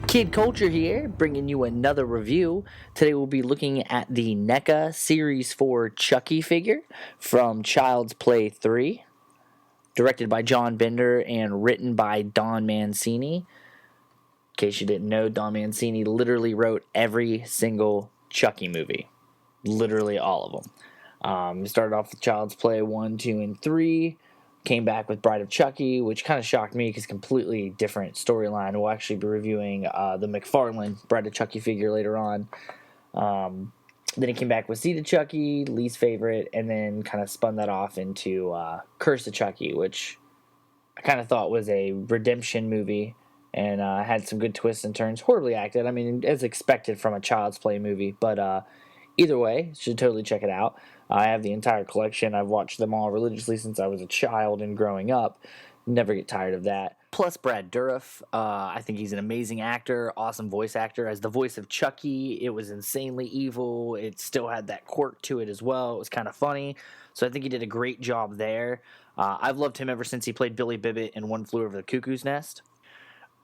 Kid Culture here, bringing you another review. Today we'll be looking at the Neca Series 4 Chucky figure from Child's Play 3, directed by John Bender and written by Don Mancini. In case you didn't know, Don Mancini literally wrote every single Chucky movie. Literally all of them. Started off with Child's Play 1, 2, and 3. Came back with Bride of Chucky, which kind of shocked me because completely different storyline. We'll actually be reviewing the McFarlane Bride of Chucky figure later on. Then he came back with Seed of Chucky, least favorite, and then kind of spun that off into Curse of Chucky, which I kind of thought was a redemption movie and had some good twists and turns. Horribly acted. I mean, as expected from a Child's Play movie, but either way, should totally check it out. I have the entire collection. I've watched them all religiously since I was a child and growing up. Never get tired of that. Plus Brad Dourif. I think he's an amazing actor, awesome voice actor. As the voice of Chucky, it was insanely evil. It still had that quirk to it as well. It was kind of funny. So I think he did a great job there. I've loved him ever since he played Billy Bibbit in One Flew Over the Cuckoo's Nest.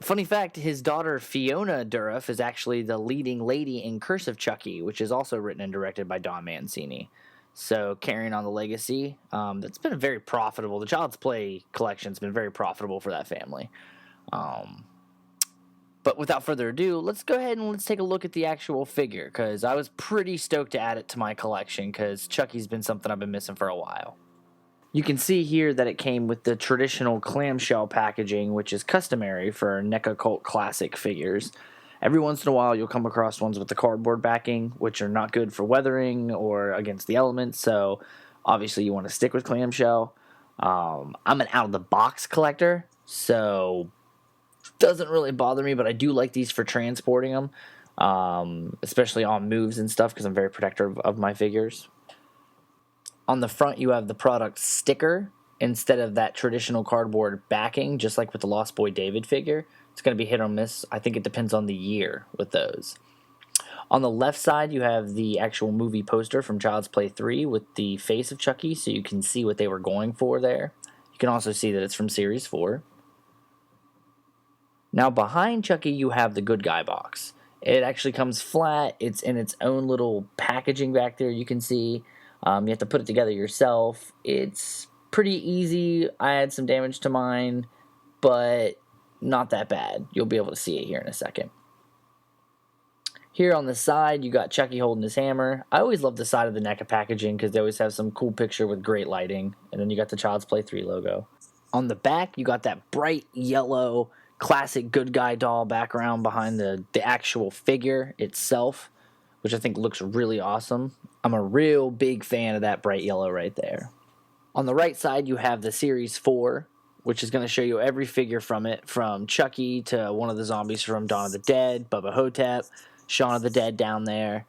Funny fact, his daughter Fiona Dourif is actually the leading lady in Curse of Chucky, which is also written and directed by Don Mancini. So carrying on the legacy, that's been very profitable. The Child's Play collection's been very profitable for that family. But without further ado, let's go ahead and let's take a look at the actual figure, because I was pretty stoked to add it to my collection, because Chucky's been something I've been missing for a while. You can see here that it came with the traditional clamshell packaging, which is customary for NECA Cult Classic figures. Every once in a while, you'll come across ones with the cardboard backing, which are not good for weathering or against the elements, so obviously you want to stick with clamshell. I'm an out-of-the-box collector, so it doesn't really bother me, but I do like these for transporting them, especially on moves and stuff, because I'm very protective of my figures. On the front, you have the product sticker instead of that traditional cardboard backing, just like with the Lost Boy David figure. It's going to be hit or miss. I think it depends on the year with those. On the left side, you have the actual movie poster from Child's Play 3 with the face of Chucky, so you can see what they were going for there. You can also see that it's from Series 4. Now, behind Chucky, you have the Good Guy box. It actually comes flat. It's in its own little packaging back there, you can see. You have to put it together yourself. It's pretty easy. I had some damage to mine, but not that bad. You'll be able to see it here in a second. Here on the side, you got Chucky holding his hammer. I always love the side of the NECA packaging because they always have some cool picture with great lighting. And then you got the Child's Play 3 logo. On the back, you got that bright yellow classic Good Guy doll background behind the actual figure itself, which I think looks really awesome. I'm a real big fan of that bright yellow right there. On the right side, you have the Series 4, which is going to show you every figure from it, from Chucky to one of the zombies from Dawn of the Dead, Bubba Hotep, Shaun of the Dead down there.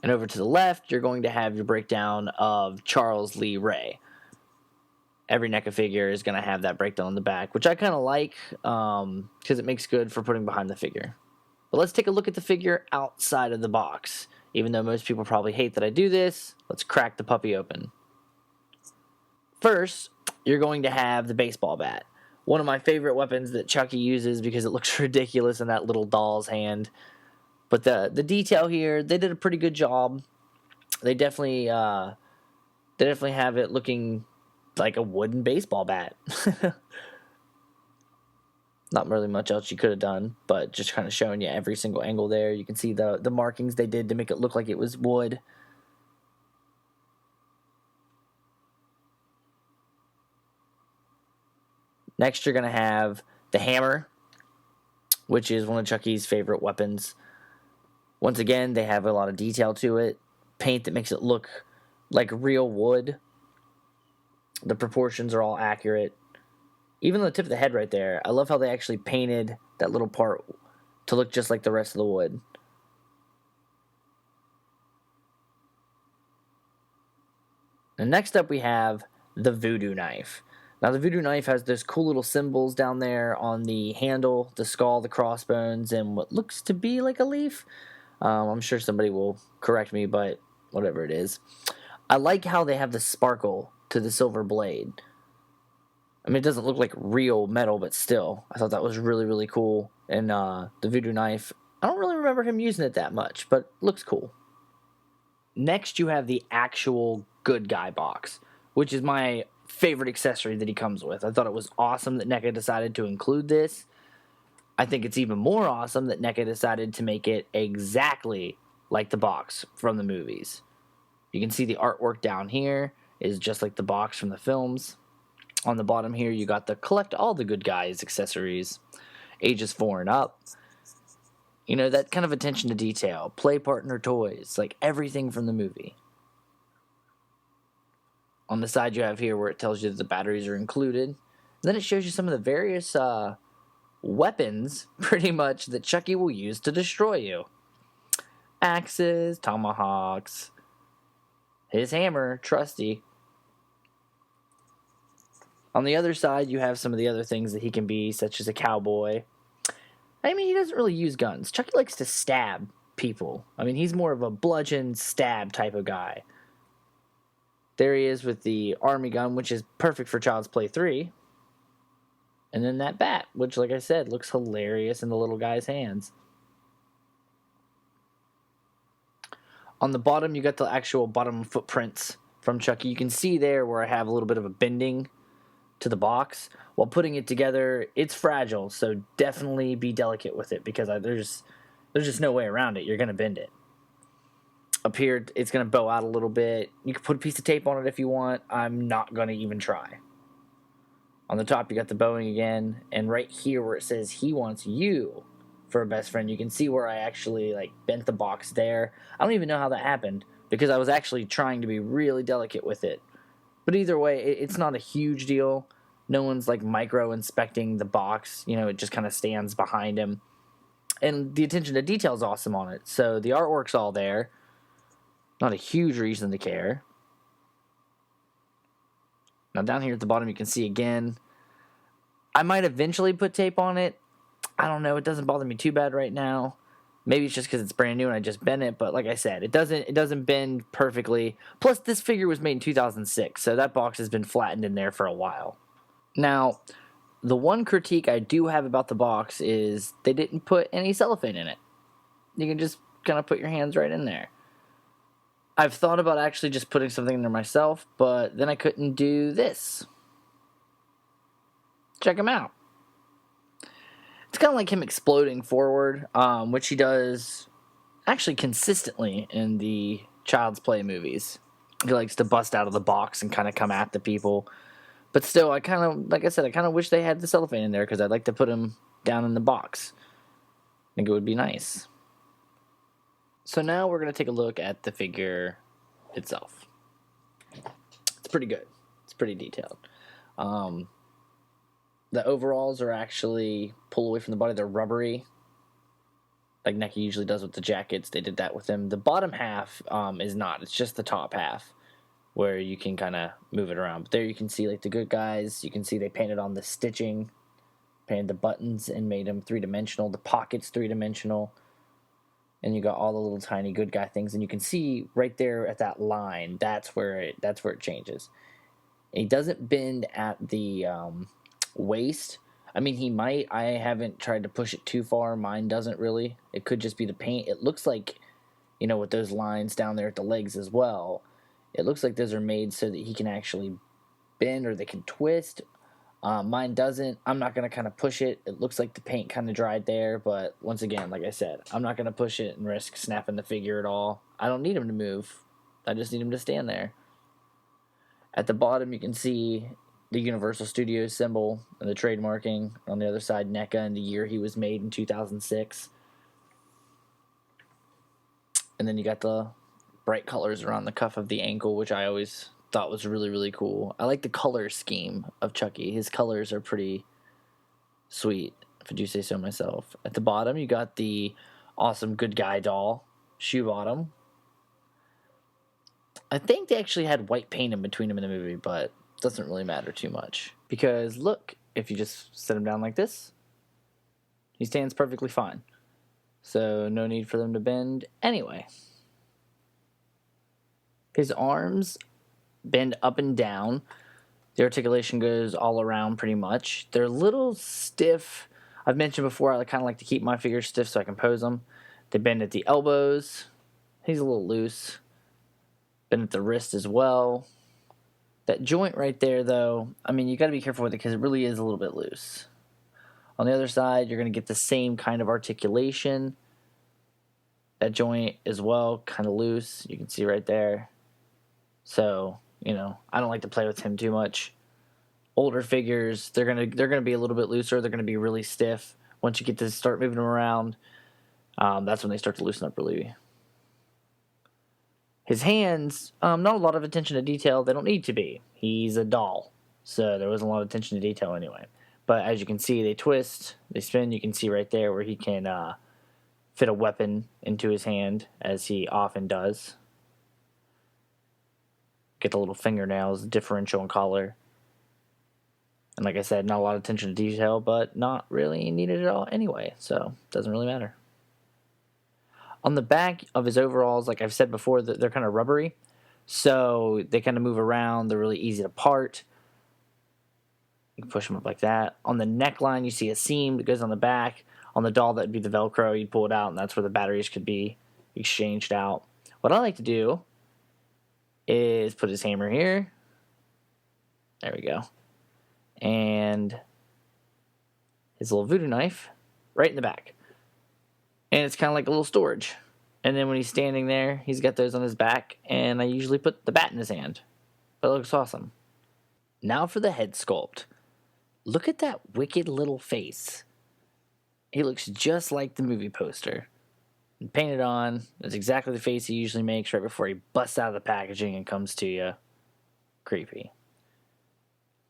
And over to the left, you're going to have your breakdown of Charles Lee Ray. Every NECA figure is going to have that breakdown on the back, which I kind of like because it makes good for putting behind the figure. But let's take a look at the figure outside of the box. Even though most people probably hate that I do this, let's crack the puppy open. First, you're going to have the baseball bat. One of my favorite weapons that Chucky uses because it looks ridiculous in that little doll's hand. But the detail here, they did a pretty good job. They definitely have it looking like a wooden baseball bat. Not really much else you could have done, but just kind of showing you every single angle there. You can see the markings they did to make it look like it was wood. Next, you're going to have the hammer, which is one of Chucky's favorite weapons. Once again, they have a lot of detail to it. Paint that makes it look like real wood. The proportions are all accurate. Even on the tip of the head right there, I love how they actually painted that little part to look just like the rest of the wood. And next up we have the voodoo knife. Now the voodoo knife has those cool little symbols down there on the handle, the skull, the crossbones, and what looks to be like a leaf. I'm sure somebody will correct me, but whatever it is. I like how they have the sparkle to the silver blade. I mean, it doesn't look like real metal, but still, I thought that was really, really cool. And the voodoo knife, I don't really remember him using it that much, but looks cool. Next, you have the actual good guy box, which is my favorite accessory that he comes with. I thought it was awesome that Neca decided to include this. I think it's even more awesome that Neca decided to make it exactly like the box from the movies. You can see the artwork down here is just like the box from the films. On the bottom here, you got the collect all the good guys accessories, ages 4 and up. You know, that kind of attention to detail, play partner toys, like everything from the movie. On the side, you have here where it tells you that the batteries are included. And then it shows you some of the various weapons, pretty much, that Chucky will use to destroy you. Axes, tomahawks, his hammer, trusty. On the other side, you have some of the other things that he can be, such as a cowboy. I mean, he doesn't really use guns. Chucky likes to stab people. I mean, he's more of a bludgeon stab type of guy. There he is with the army gun, which is perfect for Child's Play 3. And then that bat, which, like I said, looks hilarious in the little guy's hands. On the bottom, you got the actual bottom footprints from Chucky. You can see there where I have a little bit of a bending to the box. While putting it together, it's fragile, so definitely be delicate with it because there's just no way around it. You're going to bend it. Up here, it's going to bow out a little bit. You can put a piece of tape on it if you want. I'm not going to even try. On the top, you got the bowing again, and right here where it says he wants you for a best friend, you can see where I actually bent the box there. I don't even know how that happened because I was actually trying to be really delicate with it. But either way, it's not a huge deal. No one's micro inspecting the box. You know, it just kind of stands behind him. And the attention to detail is awesome on it. So the artwork's all there. Not a huge reason to care. Now down here at the bottom you can see again. I might eventually put tape on it. I don't know. It doesn't bother me too bad right now. Maybe it's just because it's brand new and I just bent it. But like I said, it doesn't bend perfectly. Plus, this figure was made in 2006, so that box has been flattened in there for a while. Now, the one critique I do have about the box is they didn't put any cellophane in it. You can just kind of put your hands right in there. I've thought about actually just putting something in there myself, but then I couldn't do this. Check him out. It's kind of like him exploding forward, which he does actually consistently in the Child's Play movies. He likes to bust out of the box and kind of come at the people. But still, I kind of wish they had the cellophane in there because I'd like to put him down in the box. I think it would be nice. So now we're going to take a look at the figure itself. It's pretty good. It's pretty detailed. The overalls are actually pull away from the body. They're rubbery, like Neca usually does with the jackets. They did that with him. The bottom half is not. It's just the top half where you can kind of move it around. But there you can see the good guys. You can see they painted on the stitching, painted the buttons and made them three-dimensional. The pockets three-dimensional. And you got all the little tiny good guy things. And you can see right there at that line, that's where it changes. And he doesn't bend at the waist. I mean, he might. I haven't tried to push it too far. Mine doesn't really. It could just be the paint. It looks like, with those lines down there at the legs as well, it looks like those are made so that he can actually bend or they can twist. Mine doesn't. I'm not going to kind of push it. It looks like the paint kind of dried there, but once again, like I said, I'm not going to push it and risk snapping the figure at all. I don't need him to move. I just need him to stand there. At the bottom, you can see the Universal Studios symbol and the trademarking. On the other side, Neca and the year he was made in 2006. And then you got the bright colors around the cuff of the ankle, which I always thought was really, really cool. I like the color scheme of Chucky. His colors are pretty sweet, if I do say so myself. At the bottom, you got the awesome good guy doll, shoe bottom. I think they actually had white paint in between them in the movie, but it doesn't really matter too much. Because look, if you just set him down like this, he stands perfectly fine. So no need for them to bend anyway. His arms bend up and down. The articulation goes all around pretty much. They're a little stiff. I've mentioned before I kind of like to keep my figures stiff so I can pose them. They bend at the elbows. He's a little loose. Bend at the wrist as well. That joint right there, though, I mean, you got to be careful with it because it really is a little bit loose. On the other side, you're going to get the same kind of articulation. That joint as well, kind of loose. You can see right there. So, I don't like to play with him too much. Older figures, they're gonna be a little bit looser. They're gonna be really stiff. Once you get to start moving them around, that's when they start to loosen up really. His hands, not a lot of attention to detail. They don't need to be. He's a doll, so there wasn't a lot of attention to detail anyway. But as you can see, they twist, they spin. You can see right there where he can fit a weapon into his hand, as he often does. Get the little fingernails, differential in color. And like I said, not a lot of attention to detail, but not really needed at all anyway, so it doesn't really matter. On the back of his overalls, like I've said before, they're kind of rubbery, so they kind of move around. They're really easy to part. You can push them up like that. On the neckline, you see a seam that goes on the back. On the doll, that would be the Velcro. You'd pull it out, and that's where the batteries could be exchanged out. What I like to do is put his hammer here. There we go. And his little voodoo knife right in the back. And it's kind of like a little storage. And then when he's standing there, he's got those on his back, and I usually put the bat in his hand. But it looks awesome. Now for the head sculpt. Look at that wicked little face. He looks just like the movie poster. And painted on, that's exactly the face he usually makes right before he busts out of the packaging and comes to you. Creepy.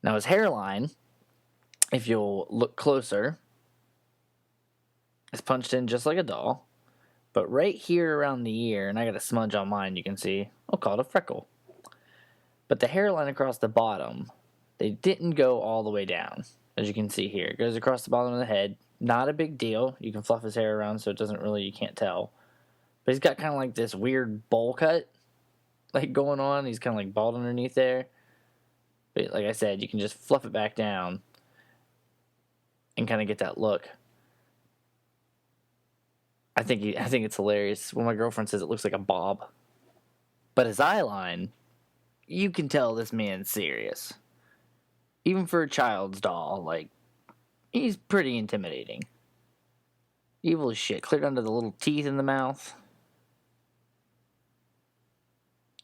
Now his hairline, if you'll look closer, is punched in just like a doll. But right here around the ear, and I got a smudge on mine, you can see, I'll call it a freckle. But the hairline across the bottom, they didn't go all the way down, as you can see here. It goes across the bottom of the head. Not a big deal. You can fluff his hair around so it doesn't really, you can't tell. But he's got kind of like this weird bowl cut like going on. He's kind of like bald underneath there. But like I said, you can just fluff it back down and kind of get that look. I think it's hilarious. When my girlfriend says it looks like a bob. But his eye line, you can tell this man's serious. Even for a child's doll, like, he's pretty intimidating. Evil as shit. Clear down to the little teeth in the mouth.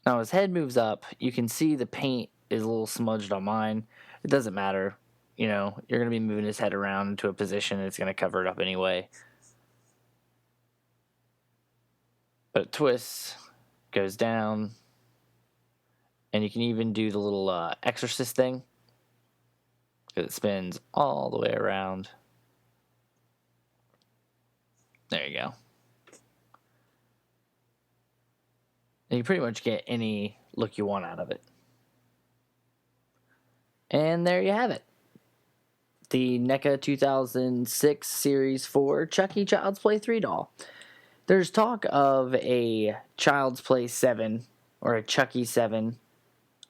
Now his head moves up. You can see the paint is a little smudged on mine. It doesn't matter. You're going to be moving his head around into a position. It's going to cover it up anyway. But it twists, goes down, and you can even do the little exorcist thing. It spins all the way around. There you go. And you pretty much get any look you want out of it. And there you have it. The NECA 2006 Series 4 Chucky Child's Play 3 doll. There's talk of a Child's Play 7 or a Chucky 7.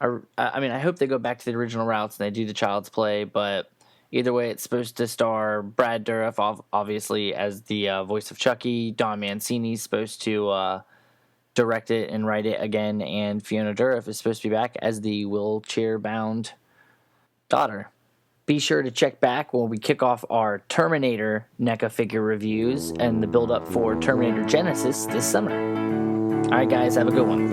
I mean, I hope they go back to the original routes and they do the Child's Play, but either way, it's supposed to star Brad Dourif, obviously, as the voice of Chucky. Don Mancini's supposed to direct it and write it again, and Fiona Dourif is supposed to be back as the wheelchair-bound daughter. Be sure to check back when we kick off our Terminator NECA figure reviews and the build-up for Terminator Genesis this summer. All right, guys, have a good one.